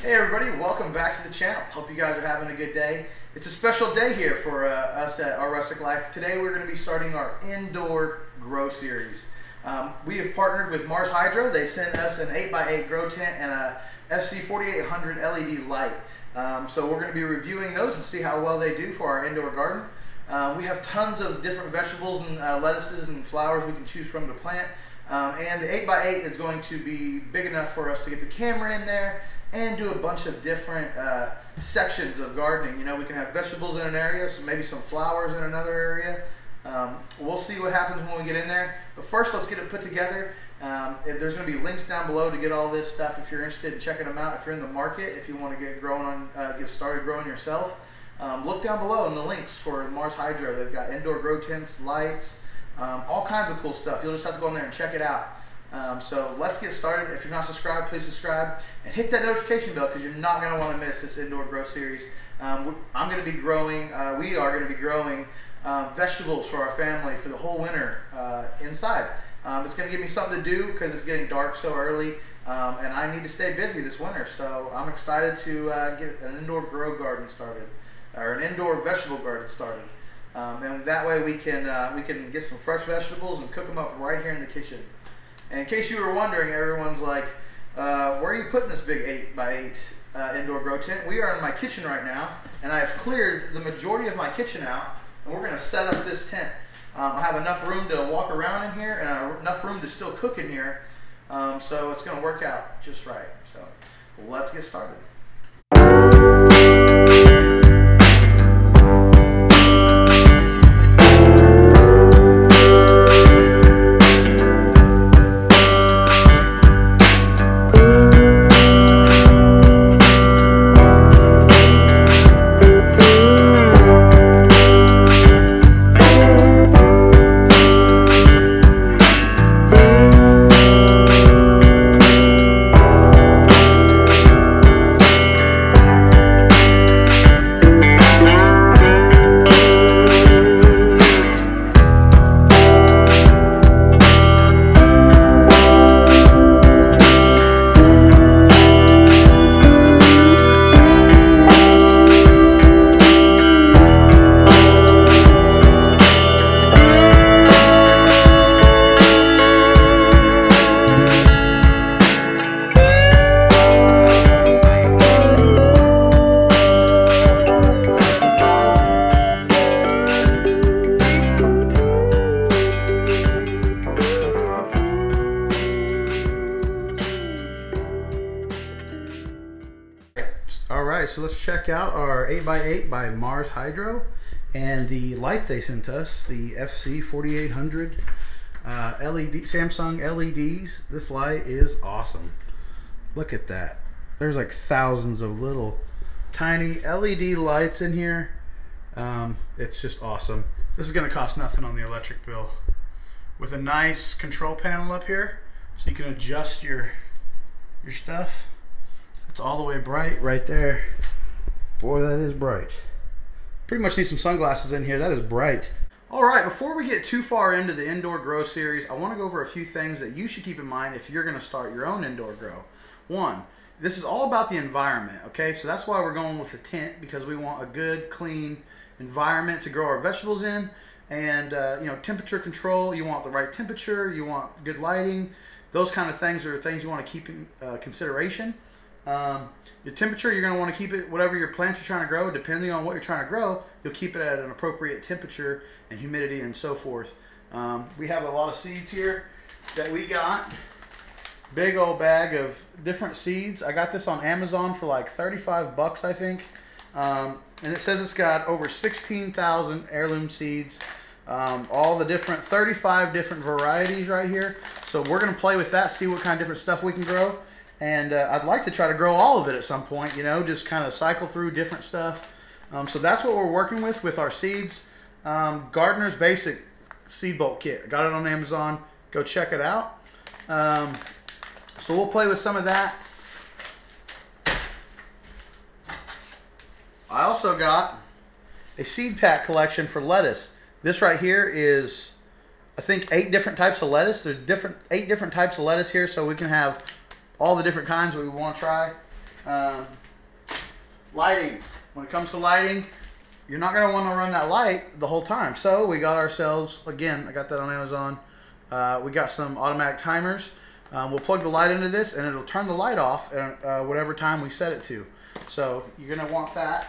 Hey everybody, welcome back to the channel. Hope you guys are having a good day. It's a special day here for us at Our Rustic Life. Today we're going to be starting our indoor grow series. We have partnered with Mars Hydro. They sent us an 8x8 grow tent and a FC4800 LED light. So we're going to be reviewing those and see how well they do for our indoor garden. We have tons of different vegetables and lettuces and flowers we can choose from to plant. And the 8x8 is going to be big enough for us to get the camera in there and do a bunch of different sections of gardening. You know, we can have vegetables in an area, so maybe some flowers in another area. We'll see what happens when we get in there. But first, let's get it put together. There's going to be links down below to get all this stuff if you're interested in checking them out. If you're in the market, if you want to get started growing yourself, look down below in the links for Mars Hydro. They've got indoor grow tents, lights, all kinds of cool stuff. You'll just have to go in there and check it out. So let's get started. If you're not subscribed, please subscribe and hit that notification bell because you're not going to want to miss this indoor grow series. I'm going to be growing, we are going to be growing vegetables for our family for the whole winter inside. It's going to give me something to do because it's getting dark so early and I need to stay busy this winter. So I'm excited to get an indoor grow garden started, or an indoor vegetable garden started. And that way we can get some fresh vegetables and cook them up right here in the kitchen. And in case you were wondering, everyone's like, where are you putting this big 8x8 indoor grow tent? We are in my kitchen right now, and I have cleared the majority of my kitchen out, and we're going to set up this tent. I have enough room to walk around in here, and enough room to still cook in here, so it's going to work out just right. So let's get started. Alright, so let's check out our 8x8 by Mars Hydro and the light they sent us, the FC4800 LED, Samsung LEDs. This light is awesome. Look at that. There's like thousands of little tiny LED lights in here. It's just awesome. This is going to cost nothing on the electric bill. With a nice control panel up here, so you can adjust your stuff. It's all the way bright right there. Boy, that is bright. Pretty much need some sunglasses in here. That is bright. All right, before we get too far into the indoor grow series, I want to go over a few things that you should keep in mind if you're going to start your own indoor grow. One, this is all about the environment, okay? So that's why we're going with the tent, because we want a good, clean environment to grow our vegetables in. And, you know, temperature control, you want the right temperature, you want good lighting. Those kind of things are things you want to keep in consideration. Your temperature, you're going to want to keep it, whatever your plant you're trying to grow, depending on what you're trying to grow, you'll keep it at an appropriate temperature and humidity and so forth. We have a lot of seeds here that we got. Big old bag of different seeds. I got this on Amazon for like 35 bucks, I think. And it says it's got over 16,000 heirloom seeds. All the different, 35 different varieties right here. So we're going to play with that, see what kind of different stuff we can grow. And I'd like to try to grow all of it at some point, you know, just kind of cycle through different stuff. So that's what we're working with our seeds. Gardener's Basic Seed Bulk Kit. I got it on Amazon. Go check it out. So we'll play with some of that. I also got a seed pack collection for lettuce. This right here is, I think, 8 different types of lettuce. There's 8 different types of lettuce here, so we can have all the different kinds that we want to try. Lighting. When it comes to lighting, you're not going to want to run that light the whole time. So we got ourselves, again, I got that on Amazon. We got some automatic timers. We'll plug the light into this and it'll turn the light off at whatever time we set it to. So you're going to want that.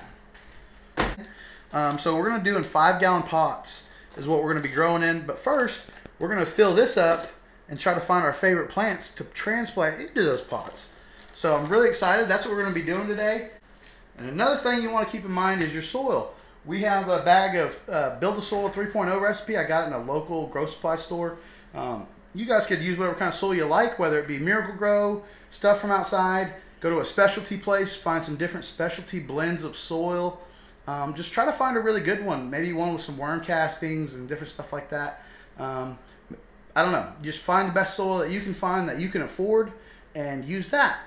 So we're going to do in 5-gallon pots is what we're going to be growing in. But first, we're going to fill this up and try to find our favorite plants to transplant into those pots. So I'm really excited. That's what we're going to be doing today. And another thing you want to keep in mind is your soil. We have a bag of Build a Soil 3.0 recipe. I got it in a local grow supply store. You guys could use whatever kind of soil you like, whether it be Miracle Grow, stuff from outside. Go to a specialty place, find some different specialty blends of soil. Just try to find a really good one. Maybe one with some worm castings and different stuff like that. I don't know. Just find the best soil that you can find that you can afford and use that.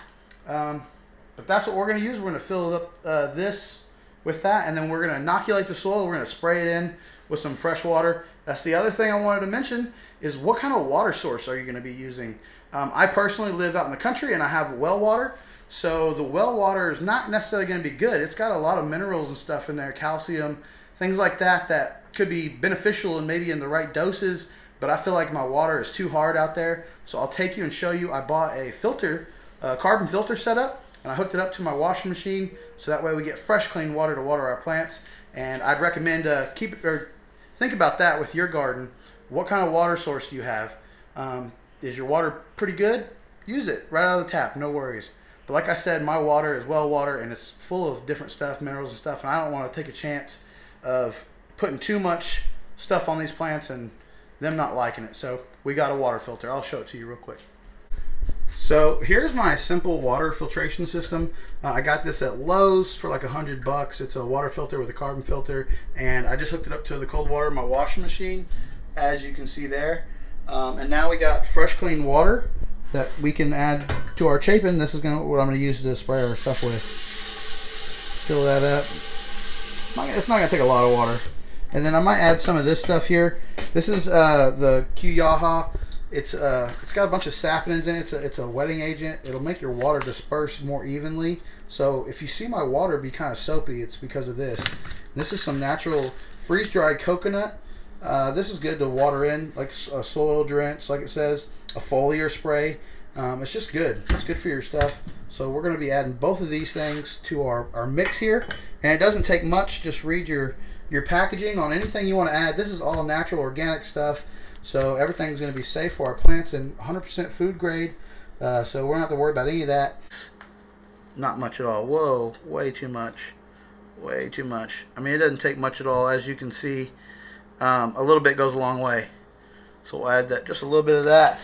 But that's what we're going to use. We're going to fill up this with that, and then we're going to inoculate the soil. We're going to spray it in with some fresh water. That's the other thing I wanted to mention is what kind of water source are you going to be using? I personally live out in the country and I have well water. So the well water is not necessarily going to be good. It's got a lot of minerals and stuff in there, calcium, things like that that could be beneficial and maybe in the right doses. But I feel like my water is too hard out there. So I'll take you and show you. I bought a filter, carbon filter setup. And I hooked it up to my washing machine so that way we get fresh, clean water to water our plants. And I'd recommend think about that with your garden. What kind of water source do you have? Is your water pretty good? Use it right out of the tap, no worries. But like I said, my water is well water and it's full of different stuff, minerals and stuff. And I don't want to take a chance of putting too much stuff on these plants and them not liking it. So we got a water filter. I'll show it to you real quick. So here's my simple water filtration system. I got this at Lowe's for like $100. It's a water filter with a carbon filter, and I just hooked it up to the cold water in my washing machine, as you can see there. And now we got fresh, clean water that we can add to our chapin. This is what I'm going to use to spray our stuff with. Fill that up. It's not going to take a lot of water. And then I might add some of this stuff here. This is the Q-Yaha. It's got a bunch of saponins in it. It's a wetting agent. It'll make your water disperse more evenly. So if you see my water be kind of soapy, it's because of this. This is some natural freeze-dried coconut. This is good to water in, like a soil drench, like it says, a foliar spray. It's just good. It's good for your stuff. So we're going to be adding both of these things to our mix here. And it doesn't take much. Just read your packaging on anything you want to add. This is all natural, organic stuff. So everything's going to be safe for our plants and 100% food grade. So we don't have to worry about any of that. Not much at all. Whoa, way too much. Way too much. I mean, it doesn't take much at all. As you can see, a little bit goes a long way. So we'll add that, just a little bit of that.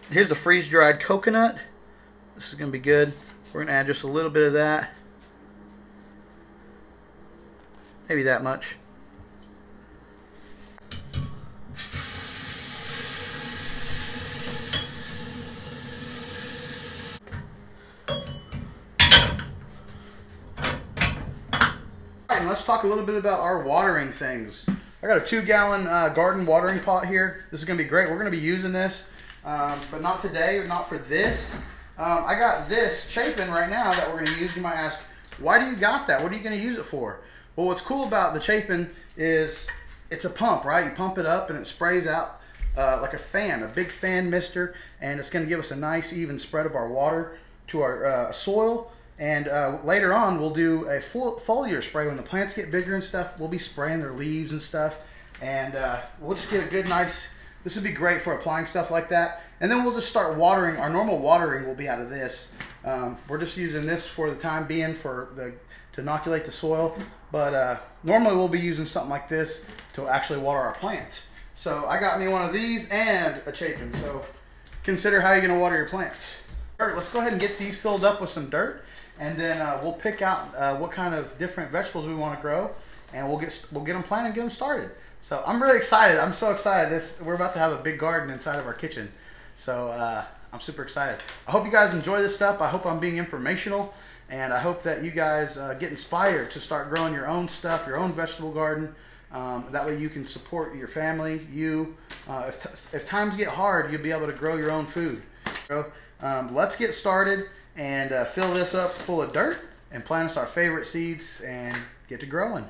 Here's the freeze-dried coconut. This is going to be good. We're going to add just a little bit of that. Maybe that much. And let's talk a little bit about our watering things. I got a 2-gallon garden watering pot here. This is going to be great. We're going to be using this, but not today, or not for this. I got this chapin right now that we're going to use. You might ask, why do you got that? What are you going to use it for? Well, what's cool about the chapin is it's a pump, right? You pump it up and it sprays out like a fan, a big fan mister, and it's going to give us a nice even spread of our water to our soil. And later on, we'll do a foliar spray. When the plants get bigger and stuff, we'll be spraying their leaves and stuff. And we'll just get a good, nice, this would be great for applying stuff like that. And then we'll just start watering. Our normal watering will be out of this. We're just using this for the time being to inoculate the soil. But normally we'll be using something like this to actually water our plants. So I got me one of these and a chapin. So consider how you're going to water your plants. All right, let's go ahead and get these filled up with some dirt. And then we'll pick out what kind of different vegetables we want to grow, and we'll get them planted and get them started. So I'm really excited. I'm so excited. We're about to have a big garden inside of our kitchen. So I'm super excited. I hope you guys enjoy this stuff. I hope I'm being informational, and I hope that you guys get inspired to start growing your own stuff, your own vegetable garden. That way you can support your family. If times get hard, you'll be able to grow your own food. So let's get started. and fill this up full of dirt and plant us our favorite seeds and get to growing.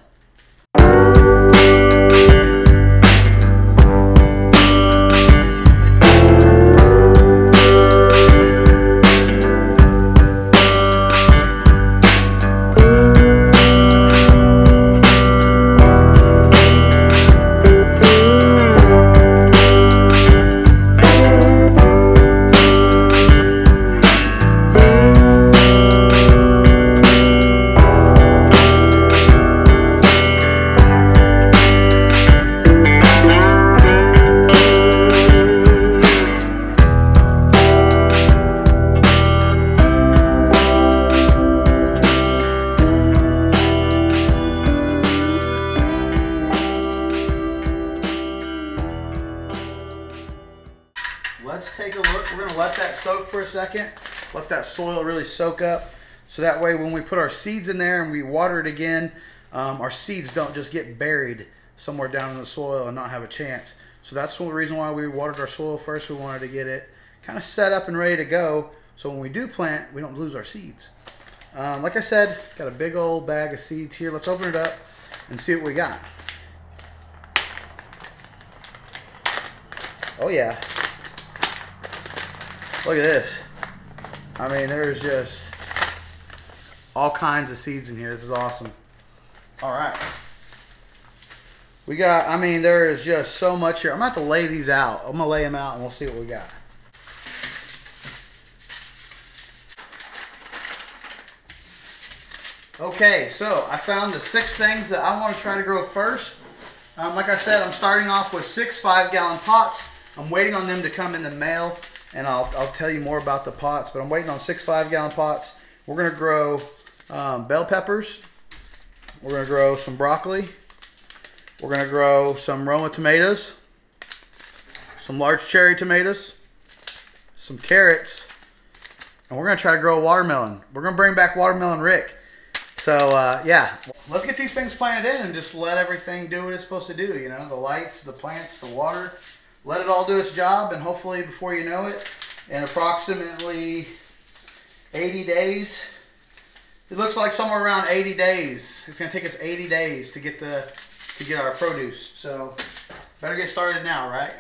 Let's take a look. We're gonna let that soak for a second. Let that soil really soak up. So that way when we put our seeds in there and we water it again, our seeds don't just get buried somewhere down in the soil and not have a chance. So that's the reason why we watered our soil first. We wanted to get it kind of set up and ready to go. So when we do plant, we don't lose our seeds. Like I said, got a big old bag of seeds here. Let's open it up and see what we got. Oh yeah. Look at this. I mean, there's just all kinds of seeds in here. This is awesome. All right. We got, I mean, there is just so much here. I'm going to have to lay these out. I'm going to lay them out and we'll see what we got. Okay, so I found the 6 things that I want to try to grow first. Like I said, I'm starting off with 6 5-gallon pots. I'm waiting on them to come in the mail. And I'll tell you more about the pots, but I'm waiting on 6 5-gallon pots. We're gonna grow bell peppers. We're gonna grow some broccoli. We're gonna grow some Roma tomatoes, some large cherry tomatoes, some carrots, and we're gonna try to grow a watermelon. We're gonna bring back Watermelon Rick. So yeah, let's get these things planted in and just let everything do what it's supposed to do. You know, the lights, the plants, the water. Let it all do its job, and hopefully before you know it, in approximately 80 days, it looks like somewhere around 80 days. It's going to take us 80 days to get our produce. So better get started now, right?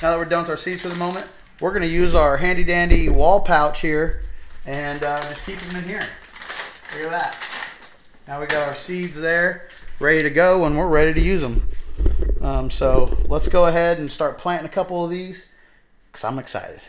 Now that we're done with our seeds for the moment, we're going to use our handy dandy wall pouch here and just keep them in here. Look at that. Now we got our seeds there, ready to go, and we're ready to use them. So let's go ahead and start planting a couple of these because I'm excited.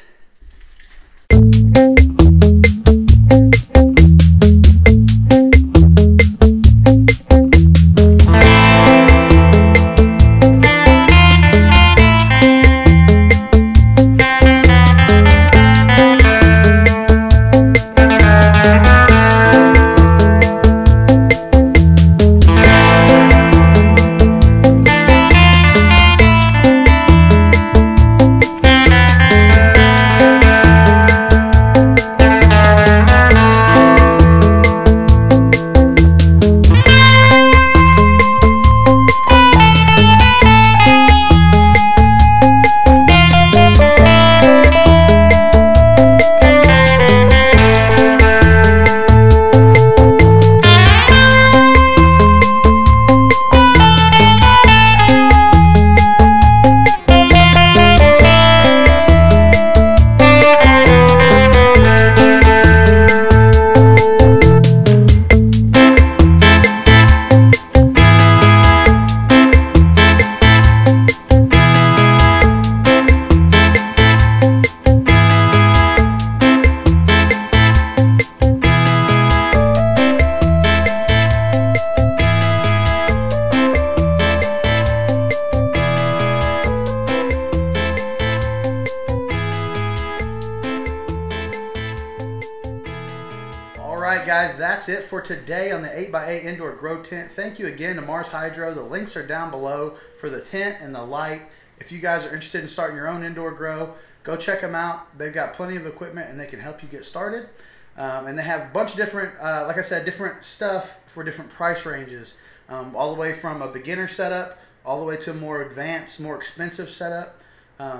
Alright guys, that's it for today on the 8x8 indoor grow tent. Thank you again to Mars Hydro. The links are down below for the tent and the light. If you guys are interested in starting your own indoor grow, go check them out. They've got plenty of equipment and they can help you get started. And they have a bunch of different, like I said, different stuff for different price ranges. All the way from a beginner setup, all the way to a more advanced, more expensive setup.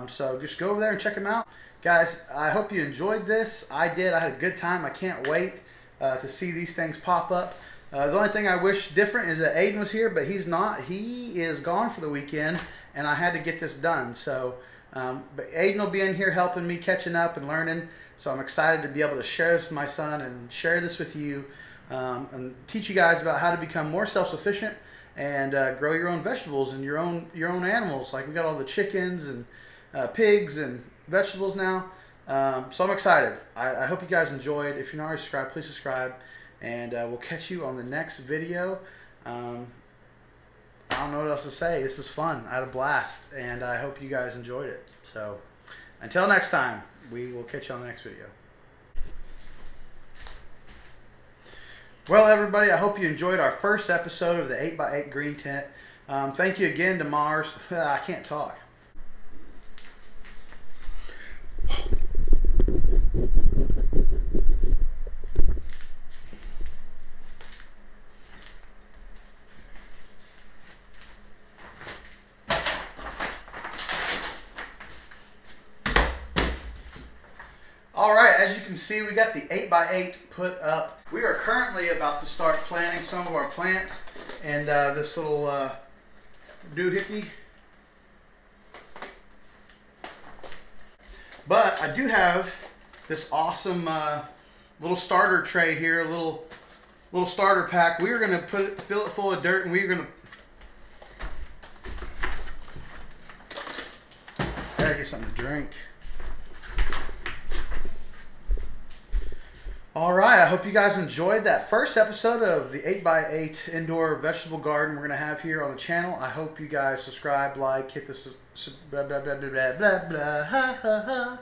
So just go over there and check them out. Guys, I hope you enjoyed this. I did. I had a good time. I can't wait to see these things pop up. The only thing I wish different is that Aiden was here, but he's not. He is gone for the weekend, and I had to get this done. So, but Aiden will be in here helping me, catching up and learning. So I'm excited to be able to share this with my son and share this with you, and teach you guys about how to become more self-sufficient and grow your own vegetables and your own animals. Like we got all the chickens and pigs and vegetables now. So I'm excited. I hope you guys enjoyed. If you're not already subscribed, please subscribe, and we'll catch you on the next video. I don't know what else to say. This was fun. I had a blast, and I hope you guys enjoyed it. So until next time, we will catch you on the next video. Well, everybody, I hope you enjoyed our first episode of the 8x8 green tent. Thank you again to Mars. I can't talk. All right, as you can see, we got the 8x8 put up. We are currently about to start planting some of our plants and this little doohickey. But I do have this awesome little starter tray here, a little starter pack. We're gonna fill it full of dirt, and we're gonna gotta get something to drink. All right, I hope you guys enjoyed that first episode of the 8x8 indoor vegetable garden we're gonna have here on the channel. I hope you guys subscribe, like, hit the blah blah blah blah blah blah blah ha ha ha.